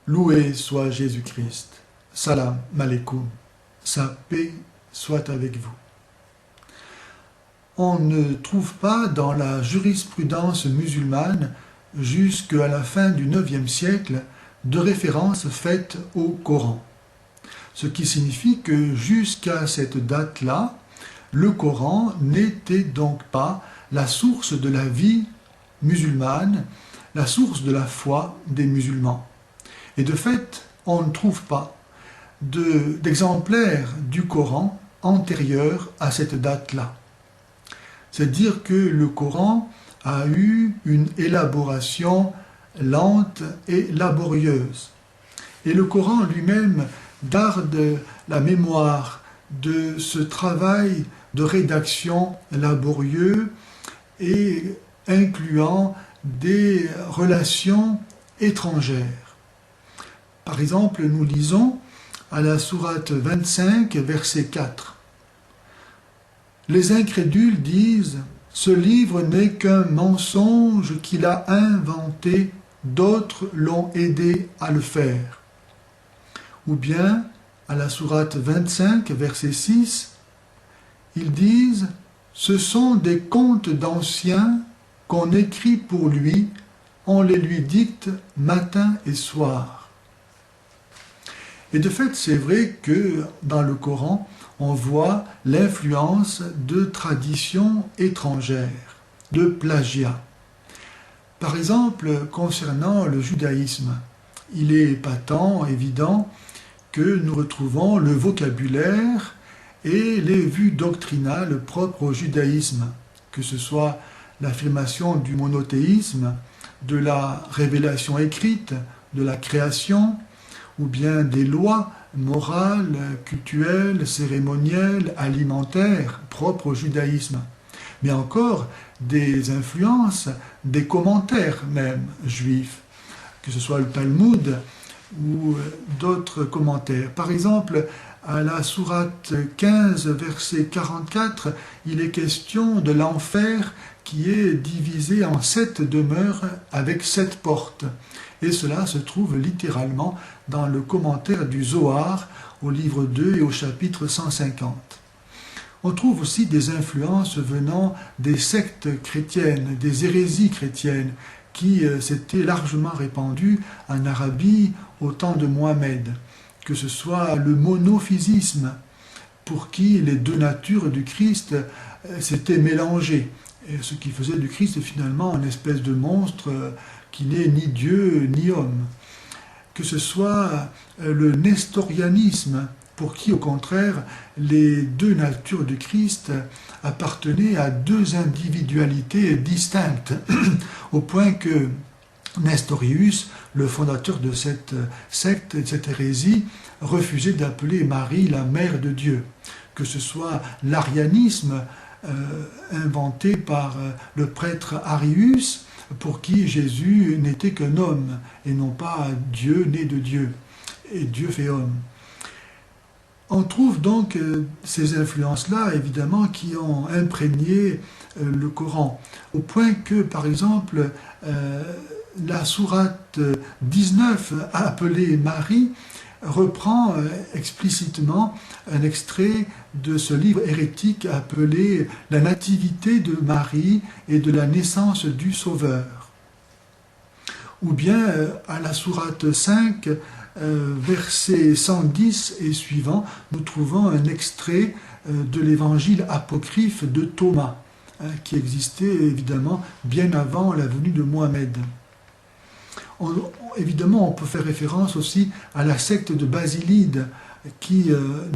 Loué soit Jésus-Christ. Salam alaikum. Sa paix soit avec vous. On ne trouve pas dans la jurisprudence musulmane, jusqu'à la fin du IXe siècle, de référence faite au Coran. Ce qui signifie que jusqu'à cette date-là, le Coran n'était donc pas la source de la vie musulmane, la source de la foi des musulmans. Et de fait, on ne trouve pas d'exemplaires du Coran antérieurs à cette date-là. C'est dire que le Coran a eu une élaboration lente et laborieuse. Et le Coran lui-même garde la mémoire de ce travail de rédaction laborieux et incluant des relations étrangères. Par exemple, nous lisons à la sourate 25, verset 4. Les incrédules disent « Ce livre n'est qu'un mensonge qu'il a inventé, d'autres l'ont aidé à le faire. » Ou bien, à la sourate 25, verset 6, ils disent « Ce sont des contes d'anciens qu'on écrit pour lui, on les lui dicte matin et soir. » Et de fait, c'est vrai que dans le Coran, on voit l'influence de traditions étrangères, de plagiat. Par exemple, concernant le judaïsme, il est patent, évident, que nous retrouvons le vocabulaire et les vues doctrinales propres au judaïsme, que ce soit l'affirmation du monothéisme, de la révélation écrite, de la création, ou bien des lois morales, cultuelles, cérémonielles, alimentaires, propres au judaïsme, mais encore des influences, des commentaires même juifs, que ce soit le Talmud ou d'autres commentaires. Par exemple, à la sourate 15, verset 44, il est question de l'enfer qui est divisé en 7 demeures avec 7 portes. Et cela se trouve littéralement dans le commentaire du Zohar au livre 2 et au chapitre 150. On trouve aussi des influences venant des sectes chrétiennes, des hérésies chrétiennes, qui s'étaient largement répandues en Arabie au temps de Mohammed, que ce soit le monophysisme, pour qui les deux natures du Christ s'étaient mélangées, et ce qui faisait du Christ finalement une espèce de monstre qui n'est ni Dieu ni homme. Que ce soit le nestorianisme, pour qui au contraire les deux natures du Christ appartenaient à deux individualités distinctes, au point que Nestorius, le fondateur de cette secte, de cette hérésie, refusait d'appeler Marie la mère de Dieu. Que ce soit l'arianisme inventé par le prêtre Arius, pour qui Jésus n'était qu'un homme, et non pas Dieu né de Dieu, et Dieu fait homme. On trouve donc ces influences-là, évidemment, qui ont imprégné le Coran, au point que, par exemple, la sourate 19, appelée Marie, reprend explicitement un extrait de ce livre hérétique appelé « La nativité de Marie et de la naissance du Sauveur ». Ou bien à la sourate 5, verset 110 et suivant, nous trouvons un extrait de l'évangile apocryphe de Thomas, qui existait évidemment bien avant la venue de Mohammed. Évidemment, on peut faire référence aussi à la secte de Basilide, qui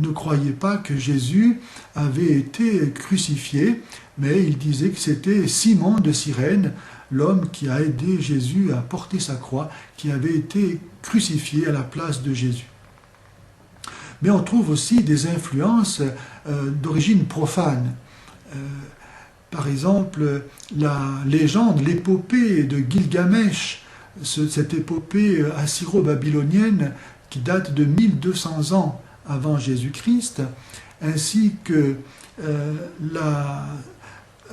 ne croyait pas que Jésus avait été crucifié, mais il disait que c'était Simon de Cyrène, l'homme qui a aidé Jésus à porter sa croix, qui avait été crucifié à la place de Jésus. Mais on trouve aussi des influences d'origine profane. Par exemple, la légende, l'épopée de Gilgamesh, cette épopée assyro-babylonienne qui date de 1200 ans avant Jésus-Christ, ainsi que la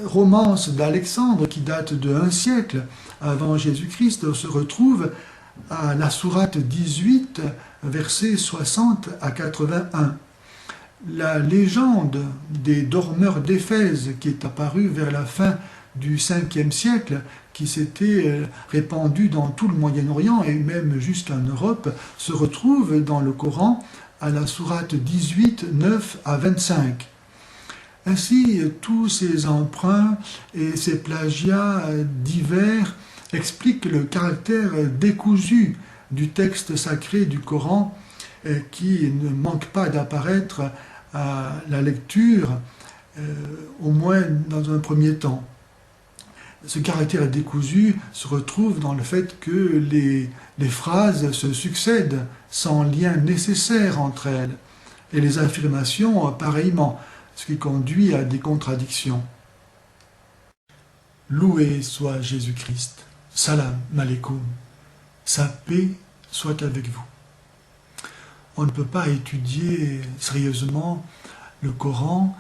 romance d'Alexandre qui date de 1 siècle avant Jésus-Christ, se retrouve à la sourate 18, versets 60 à 81. La légende des dormeurs d'Éphèse qui est apparue vers la fin du 5e siècle, qui s'était répandue dans tout le Moyen-Orient et même jusqu'en Europe, se retrouve dans le Coran à la sourate 18, 9 à 25. Ainsi, tous ces emprunts et ces plagiats divers expliquent le caractère décousu du texte sacré du Coran qui ne manque pas d'apparaître à la lecture, au moins dans un premier temps. Ce caractère décousu se retrouve dans le fait que les phrases se succèdent sans lien nécessaire entre elles, et les affirmations pareillement, ce qui conduit à des contradictions. Loué soit Jésus-Christ. Salam alaikum. Sa paix soit avec vous. On ne peut pas étudier sérieusement le Coran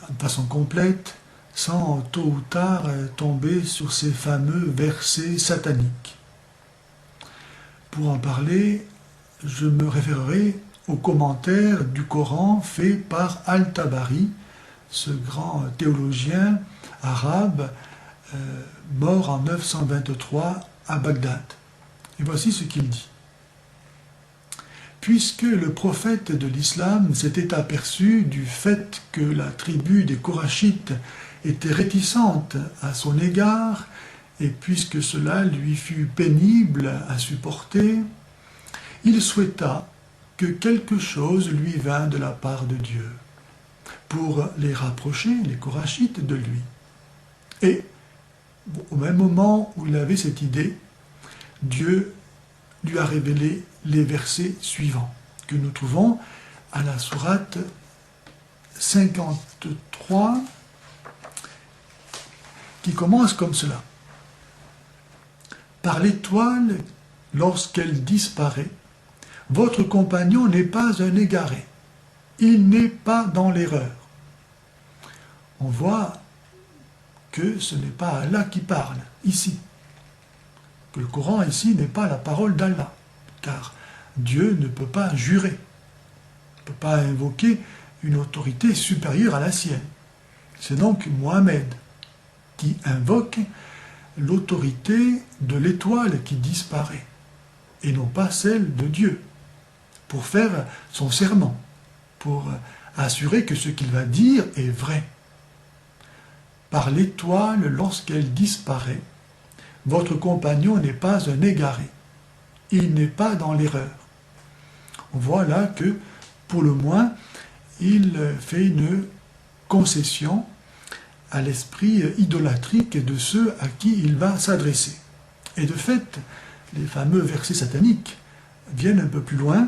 de façon complète sans tôt ou tard tomber sur ces fameux versets sataniques. Pour en parler, je me référerai aux commentaires du Coran fait par Al-Tabari, ce grand théologien arabe mort en 923 à Bagdad. Et voici ce qu'il dit. Puisque le prophète de l'islam s'était aperçu du fait que la tribu des Korachites était réticente à son égard, et puisque cela lui fut pénible à supporter, il souhaita que quelque chose lui vînt de la part de Dieu, pour les rapprocher, les Korachites, de lui. Et au même moment où il avait cette idée, Dieu lui a révélé les versets suivants, que nous trouvons à la sourate 53, qui commence comme cela. Par l'étoile, lorsqu'elle disparaît, votre compagnon n'est pas un égaré, il n'est pas dans l'erreur. On voit que ce n'est pas Allah qui parle, ici. Que le Coran, ici, n'est pas la parole d'Allah, car Dieu ne peut pas jurer, ne peut pas invoquer une autorité supérieure à la sienne. C'est donc Mohammed qui invoque l'autorité de l'étoile qui disparaît, et non pas celle de Dieu, pour faire son serment, pour assurer que ce qu'il va dire est vrai. Par l'étoile, lorsqu'elle disparaît, votre compagnon n'est pas un égaré, il n'est pas dans l'erreur. On voit là que, pour le moins, il fait une concession à l'esprit idolâtrique de ceux à qui il va s'adresser. Et de fait, les fameux versets sataniques viennent un peu plus loin,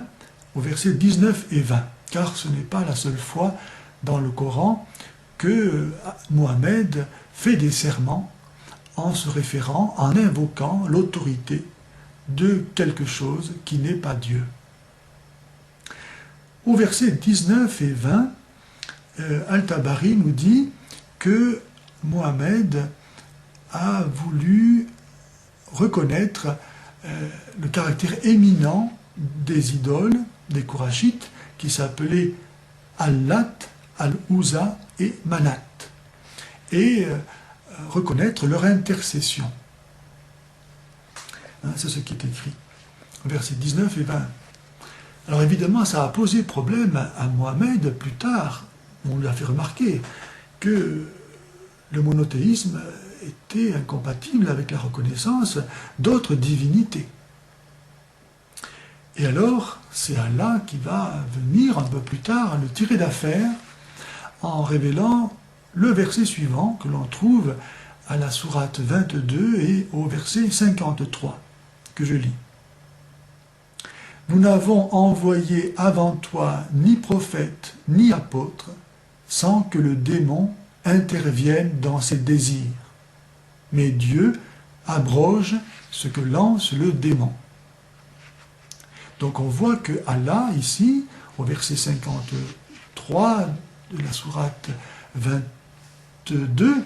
au verset 19 et 20, car ce n'est pas la seule fois dans le Coran que Mohammed fait des serments en se référant, en invoquant l'autorité de quelque chose qui n'est pas Dieu. Au verset 19 et 20, Al-Tabari nous dit que Mohammed a voulu reconnaître le caractère éminent des idoles, des Korachites, qui s'appelaient Al-Lat, Al-Uzza et Manat, et reconnaître leur intercession. C'est ce qui est écrit, versets 19 et 20. Alors évidemment, ça a posé problème à Mohammed plus tard. On lui a fait remarquer que le monothéisme était incompatible avec la reconnaissance d'autres divinités. Et alors, c'est Allah qui va venir un peu plus tard le tirer d'affaire en révélant le verset suivant que l'on trouve à la sourate 22 et au verset 53, que je lis. Nous n'avons envoyé avant toi ni prophète ni apôtre sans que le démon intervienne dans ses désirs. Mais Dieu abroge ce que lance le démon. Donc on voit que Allah, ici, au verset 53 de la sourate 22,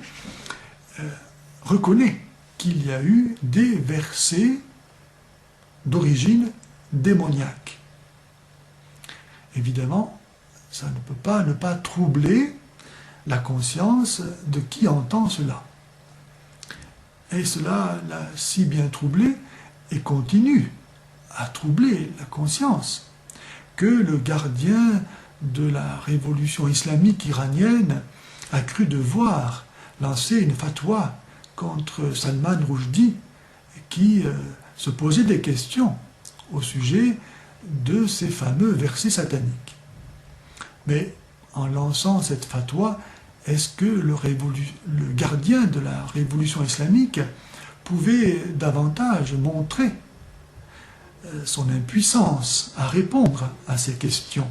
reconnaît qu'il y a eu des versets d'origine démoniaque. Évidemment, ça ne peut pas ne pas troubler la conscience de qui entend cela. Et cela l'a si bien troublé et continue à troubler la conscience que le gardien de la révolution islamique iranienne a cru devoir lancer une fatwa contre Salman Rushdie qui se posait des questions au sujet de ces fameux versets sataniques. Mais en lançant cette fatwa, est-ce que le gardien de la révolution islamique pouvait davantage montrer son impuissance à répondre à ces questions?